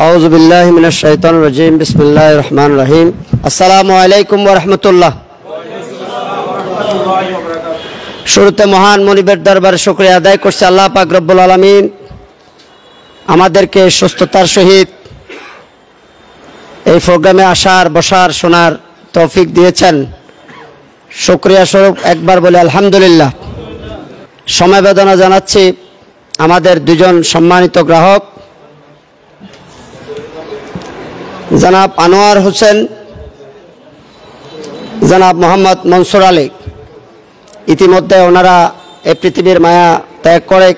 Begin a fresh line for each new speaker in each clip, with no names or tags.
আউযু বিল্লাহি মিনাশ শাইতানির রাজিম বিসমিল্লাহির রহমানির রহিম। আসসালামু আলাইকুম ওয়া রাহমাতুল্লাহ। শুরুতে মহান মুনিবের দরবারে শুকরিয়া আদায় করছি আল্লাহ পাক রব্বুল আলামিন আমাদেরকে সুস্থতার সহিত এই প্রোগ্রামে আসার, বসার, শোনার তৌফিক দিয়েছেন। শুকরিয়া স্বরূপ একবার বলে আলহামদুলিল্লাহ। সমবেদনা জানাচ্ছি আমাদের দুজন সম্মানিত গ্রাহক, জনাব আনোয়ার হোসেন, জনাব মোহাম্মদ মনসুর আলী। ইতিমধ্যে ওনারা এই পৃথিবীর মায়া ত্যাগ করে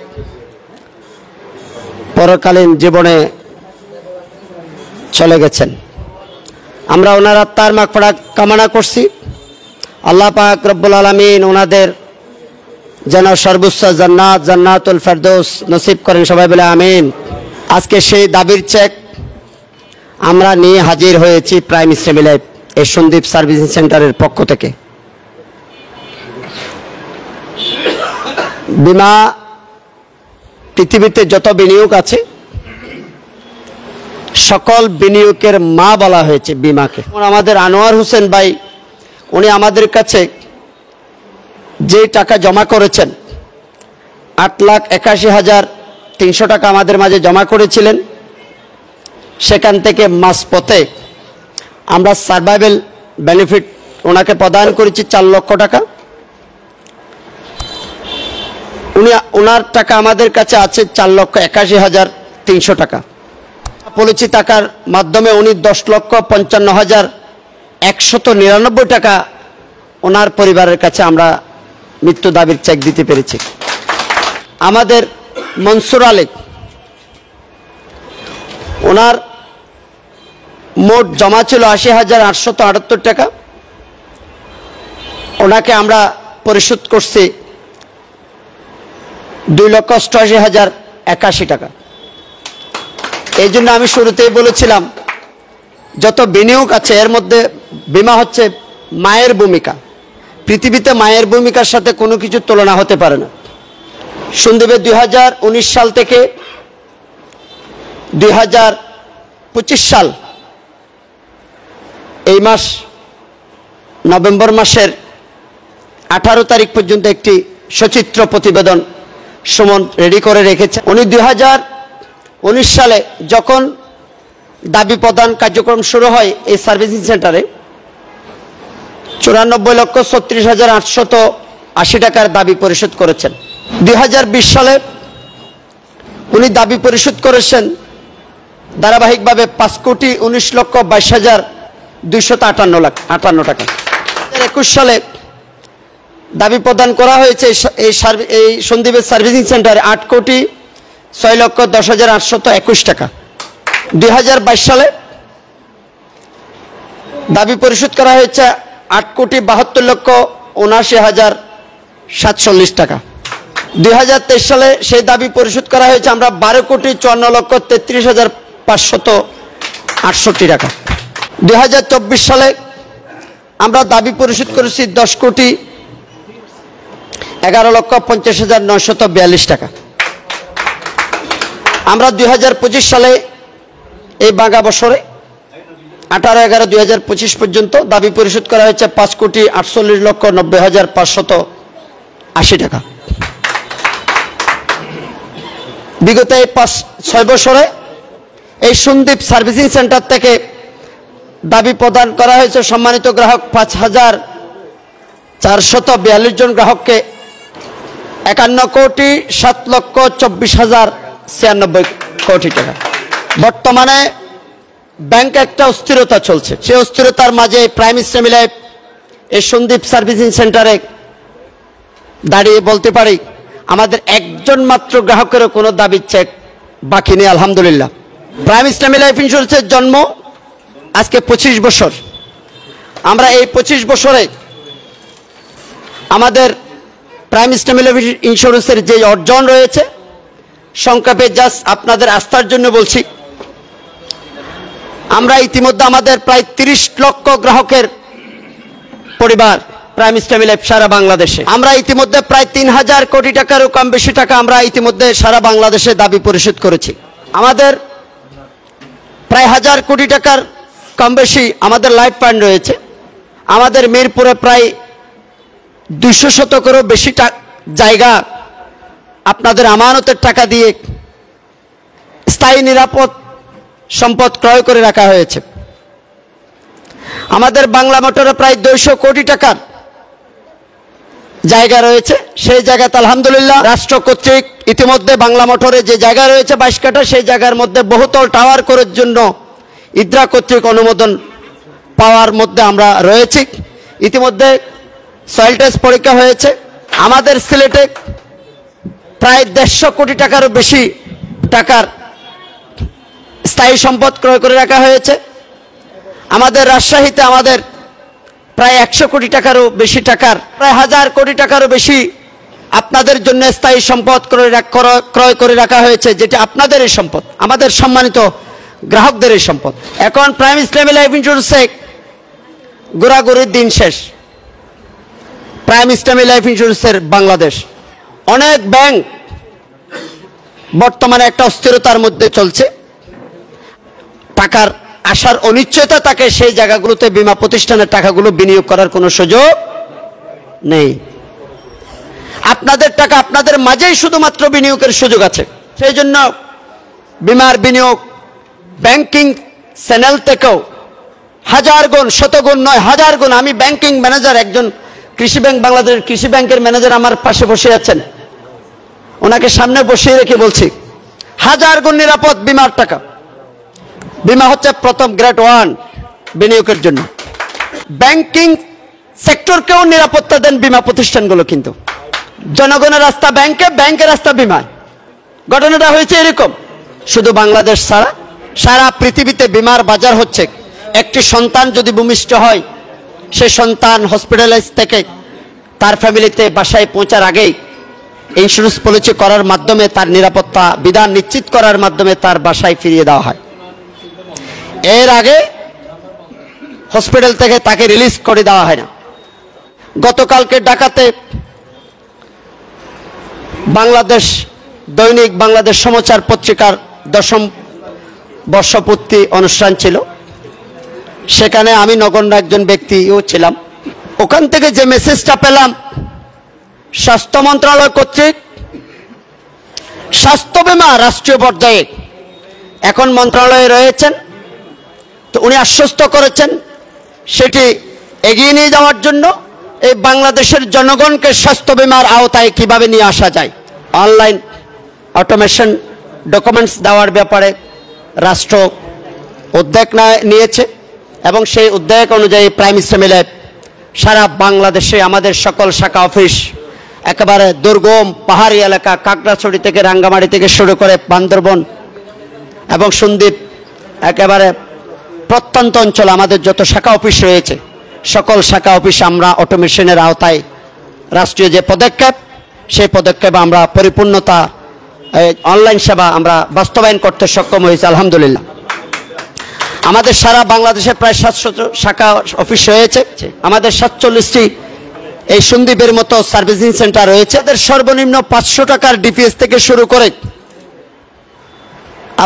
পরকালীন জীবনে চলে গেছেন। আমরা ওনার আত্মার মাগফিরাত কামনা করছি। আল্লাহ পাক রব্বুল আলামিন ওনাদের যেন সর্বোচ্চ জান্নাত, জান্নাতুল ফেরদৌস নসিব করেন, সবাই বলে আমিন। আজকে সেই দাবির চেক আমরা নিয়ে হাজির হয়েছি প্রাইম ইসলামী লাইফ এই সন্দীপ সার্ভিসিং সেন্টারের পক্ষ থেকে। বিমা পৃথিবীতে যত বিনিয়োগ আছে সকল বিনিয়োগের মা বলা হয়েছে বিমাকে। আমাদের আনোয়ার হোসেন ভাই উনি আমাদের কাছে যে টাকা জমা করেছেন 8,81,300 টাকা আমাদের মাঝে জমা করেছিলেন। সেখান থেকে মাঝপথে আমরা সার্ভাইভাল বেনিফিট ওনাকে প্রদান করেছি 4 লক্ষ টাকা। ওনার টাকা আমাদের কাছে আছে 4,81,300 টাকা। পলিসি টাকার মাধ্যমে উনি 10,55,199 টাকা ওনার পরিবারের কাছে আমরা মৃত্যু দাবির চেক দিতে পেরেছি। আমাদের মনসুর আলী ওনার মোট জমা ছিল 80,878 টাকা। ওনাকে আমরা পরিশোধ করছি 2,88,081 টাকা। এই জন্য আমি শুরুতেই বলেছিলাম যত বিনিয়োগ আছে এর মধ্যে বিমা হচ্ছে মায়ের ভূমিকা। পৃথিবীতে মায়ের ভূমিকার সাথে কোনো কিছু তুলনা হতে পারে না। সন্দীপে 2019 সাল থেকে 2025 সাল এই মাস নভেম্বর মাসের 18 তারিখ পর্যন্ত একটি সচিত্র প্রতিবেদন সুমন রেডি করে রেখেছে। উনি 2019 সালে যখন দাবি প্রদান কার্যক্রম শুরু হয় এই সার্ভিসিং সেন্টারে 94,36,880 টাকার দাবি পরিশোধ করেছেন। 2020 সালে উনি দাবি পরিশোধ করেছেন ধারাবাহিকভাবে 5,19,22,258 টাকা। 2021 সালে দাবি প্রদান করা হয়েছে এই সন্দীপের সার্ভিসিং সেন্টারে 8,06,10,821 টাকা। 2022 সালে দাবি পরিশোধ করা হয়েছে 8,72,79,740 টাকা। 2023 সালে সেই দাবি পরিশোধ করা হয়েছে আমরা 12,54,33,568 টাকা। 2024 সালে আমরা দাবি পরিশোধ করেছি 10,11,50,942 টাকা। আমরা 2025 সালে এই বাংলা বছরে 18/11/2025 পর্যন্ত দাবি পরিশোধ করা হয়েছে 5,48,90,580 টাকা। বিগত এই 5-6 বছরে এই সন্দীপ সার্ভিসিং সেন্টার থেকে দাবি প্রদান করা হয়েছে সম্মানিত গ্রাহক 5,442 জন গ্রাহককে 51,07,24,096 টাকা। বর্তমানে ব্যাংক একটা অস্থিরতা চলছে, সেই অস্থিরতার মাঝে প্রাইম ইসলামী লাইফ এই সন্দীপ সার্ভিসিং সেন্টারে দাঁড়িয়ে বলতে পারি আমাদের একজন মাত্র গ্রাহকেরও কোনো দাবির চেক বাকি নেই আলহামদুলিল্লাহ। প্রাইম ইসলামী লাইফ ইন্স্যুরেন্সের জন্ম আজকে 25 বছর। আমরা এই 25 বছরে আমাদের প্রাইম ইসলামী লাইফ ইন্স্যুরেন্সের যে অর্জন রয়েছে সংক্ষেপে জাস্ট আপনাদের আস্থার জন্য বলছি। আমরা ইতিমধ্যে আমাদের প্রায় 30 লক্ষ গ্রাহকের পরিবার প্রাইম ইসলামী লাইফ সারা বাংলাদেশে। আমরা ইতিমধ্যে প্রায় 3,000 কোটি টাকারও কম বেশি টাকা আমরা ইতিমধ্যে সারা বাংলাদেশে দাবি পরিশোধ করেছি। আমাদের প্রায় 1000 কোটি টাকার কম বেশি আমাদের লাইফ ফান্ড রয়েছে। আমাদের মিরপুরে প্রায় 200 শতকেরও বেশি জায়গা আপনাদের আমানতের টাকা দিয়ে স্থায়ী নিরাপদ সম্পদ ক্রয় করে রাখা হয়েছে। আমাদের বাংলা মোটরে প্রায় 200 কোটি টাকার জায়গা রয়েছে। সেই জায়গাতে আলহামদুলিল্লাহ রাষ্ট্র কর্তৃক ইতিমধ্যে বাংলা মোটরে যে জায়গা রয়েছে 22 কাঠা, সেই জায়গার মধ্যে বহুতল টাওয়ার করার জন্য ইদ্রা কর্তৃক অনুমোদন পাওয়ার মধ্যে আমরা রয়েছি। ইতিমধ্যে সয়েল টেস্ট পরীক্ষা হয়েছে। আমাদের সিলেটে প্রায় 150 কোটি টাকারও বেশি টাকার স্থায়ী সম্পদ ক্রয় করে রাখা হয়েছে। আমাদের রাজশাহীতে আমাদের প্রায় 100 কোটি টাকারও বেশি টাকার, প্রায় 1000 কোটি টাকারও বেশি আপনাদের জন্য স্থায়ী সম্পদ ক্রয় করে রাখা হয়েছে, যেটা আপনাদের এই সম্পদ, আমাদের সম্মানিত গ্রাহকদের এই সম্পদ। এখন প্রাইম ইসলামী লাইফ ইন্স্যুরেন্সে ঘোরাঘুরির দিন শেষ। প্রাইম ইসলামী লাইফ ইন্স্যুরেন্সের বাংলাদেশ অনেক ব্যাংক বর্তমানে একটা অস্থিরতার মধ্যে চলছে। টাকার আসার অনিশ্চয়তা থাকে, সেই জায়গাগুলোতে বীমা প্রতিষ্ঠানের টাকাগুলো বিনিয়োগ করার কোনো সুযোগ নেই। আপনাদের টাকা আপনাদের মাঝেই শুধুমাত্র বিনিয়োগের সুযোগ আছে। সেই জন্য বীমার বিনিয়োগ ব্যাংকিং চ্যানেল থেকেও 1000 গুণ, 100 গুণ নয়, 1000 গুণ। আমি ব্যাংকিং ম্যানেজার, একজন কৃষি ব্যাংক, বাংলাদেশের কৃষি ব্যাংকের ম্যানেজার আমার পাশে বসে আছেন, ওনাকে সামনে বসিয়ে রেখে বলছি 1000 গুণ নিরাপদ বীমার টাকা। বীমা হচ্ছে প্রথম গ্রেড 1 বিনিয়োগের জন্য। ব্যাংকিং সেক্টরকেও নিরাপত্তা দেন বীমা প্রতিষ্ঠানগুলো, কিন্তু জনগণের রাস্তা ব্যাংকে, ব্যাংকের রাস্তা বীমায়। ঘটনাটা হয়েছে এরকম, শুধু বাংলাদেশ ছাড়া সারা পৃথিবীতে বীমার বাজার হচ্ছে। একটি সন্তান যদি ভূমিষ্ঠ হয়, সে সন্তান হসপিটালাইজ থেকে তার ফ্যামিলিতে বাসায় পৌঁছার আগেই ইন্স্যুরেন্স পলিসি করার মাধ্যমে তার নিরাপত্তা বিধান নিশ্চিত করার মাধ্যমে তার বাসায় ফিরিয়ে দেওয়া হয়। এর আগে হসপিটাল থেকে তাকে রিলিজ করে দেওয়া হয় না। গতকালকে ঢাকাতে বাংলাদেশ দৈনিক বাংলাদেশ সমাচার পত্রিকার 10ম বর্ষপূর্তি অনুষ্ঠান ছিল। সেখানে আমি নগণ্য একজন ব্যক্তিও ছিলাম। ওখান থেকে যে মেসেজটা পেলাম, স্বাস্থ্য মন্ত্রণালয় কর্তৃক স্বাস্থ্য বীমা রাষ্ট্রীয় পর্যায়ে এখন মন্ত্রণালয়ে রয়েছেন, তো উনি আশ্বস্ত করেছেন সেটি এগিয়ে নিয়ে যাওয়ার জন্য এই বাংলাদেশের জনগণকে স্বাস্থ্য বীমার আওতায় কিভাবে নিয়ে আসা যায়। অনলাইন অটোমেশন ডকুমেন্টস দেওয়ার ব্যাপারে রাষ্ট্র উদ্যোগ নিয়েছে এবং সেই উদ্যোগ অনুযায়ী প্রাইম ইসলামী লাইফ সারা বাংলাদেশে আমাদের সকল শাখা অফিস, একেবারে দুর্গম পাহাড়ি এলাকা, কাকড়াছড়ি থেকে রাঙ্গামাটি থেকে শুরু করে বান্দরবন এবং সন্দ্বীপ, একেবারে প্রত্যন্ত অঞ্চল আমাদের যত শাখা অফিস রয়েছে, সকল শাখা অফিস আমরা অটোমেশনের আওতায় রাষ্ট্রীয় যে পদক্ষেপ, সেই পদক্ষেপ আমরা পরিপূর্ণতা অনলাইন সেবা আমরা বাস্তবায়ন করতে সক্ষম হয়েছি আলহামদুলিল্লাহ। আমাদের সারা বাংলাদেশে প্রায় 700 শাখা অফিস রয়েছে। আমাদের 47টি এই সন্দ্বীপের মতো সার্ভিসিং সেন্টার রয়েছে। এদের সর্বনিম্ন 500 টাকার ডিপিএস থেকে শুরু করে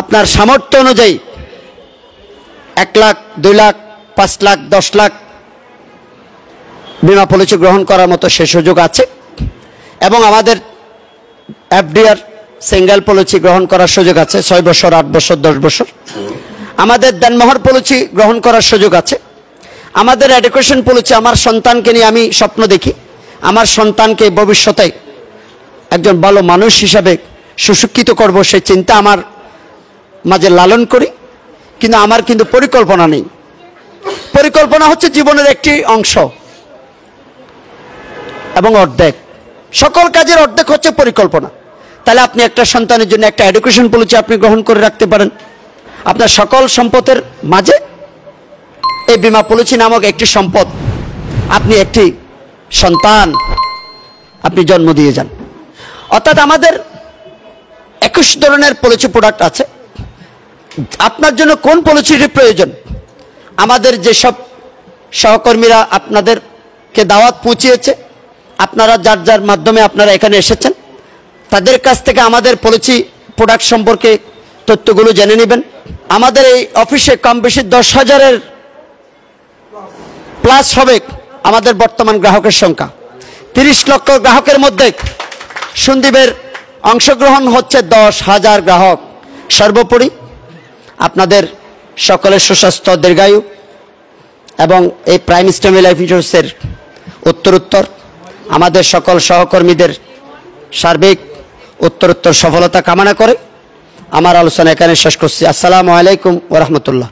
আপনার সামর্থ্য অনুযায়ী 1 লাখ, 2 লাখ, 5 লাখ, 10 লাখ বীমা পলিসি গ্রহণ করার মতো সে সুযোগ আছে। এবং আমাদের এফডিআর সিঙ্গেল পলিসি গ্রহণ করার সুযোগ আছে 6 বছর, 8 বছর, 10 বছর। আমাদের দেনমোহর পলিসি গ্রহণ করার সুযোগ আছে। আমাদের এডুকেশন পলিসি, আমার সন্তানকে নিয়ে আমি স্বপ্ন দেখি, আমার সন্তানকে ভবিষ্যতে একজন ভালো মানুষ হিসাবে সুশিক্ষিত করব, সেই চিন্তা আমার মাঝে লালন করি, কিন্তু আমার কিন্তু পরিকল্পনা নেই। পরিকল্পনা হচ্ছে জীবনের একটি অংশ এবং অর্ধেক, সকল কাজের অর্ধেক হচ্ছে পরিকল্পনা। তাহলে আপনি একটা সন্তানের জন্য একটা এডুকেশন পলিসি আপনি গ্রহণ করে রাখতে পারেন। আপনার সকল সম্পদের মাঝে এই বীমা পলিসি নামক একটি সম্পদ, আপনি একটি সন্তান আপনি জন্ম দিয়ে যান। অর্থাৎ আমাদের 21 ধরনের পলিসি প্রোডাক্ট আছে। আপনার জন্য কোন পলিসিটি প্রয়োজন, আমাদের যেসব সহকর্মীরা আপনাদেরকে দাওয়াত পৌঁছিয়েছে, আপনারা যার যার মাধ্যমে আপনারা এখানে এসেছেন, তাদের কাছ থেকে আমাদের পলিসি প্রোডাক্ট সম্পর্কে তথ্যগুলো জেনে নেবেন। আমাদের এই অফিসে কম বেশি 10,000-এর প্লাস হবে আমাদের বর্তমান গ্রাহকের সংখ্যা। 30 লক্ষ গ্রাহকের মধ্যে সন্দীপের অংশগ্রহণ হচ্ছে 10,000 গ্রাহক। সর্বোপরি আপনাদের সকলের সুস্বাস্থ্য, দীর্ঘায়ু এবং এই প্রাইম স্টেমি লাইফ ইন্স্যুরেন্সের উত্তরোত্তর আমাদের সকল সহকর্মীদের সার্বিক উত্তরোত্তর সফলতা কামনা করে আমার আলোচনা এখানে শেষ করছি। আসসালামু আলাইকুম ওয়া রাহমাতুল্লাহ।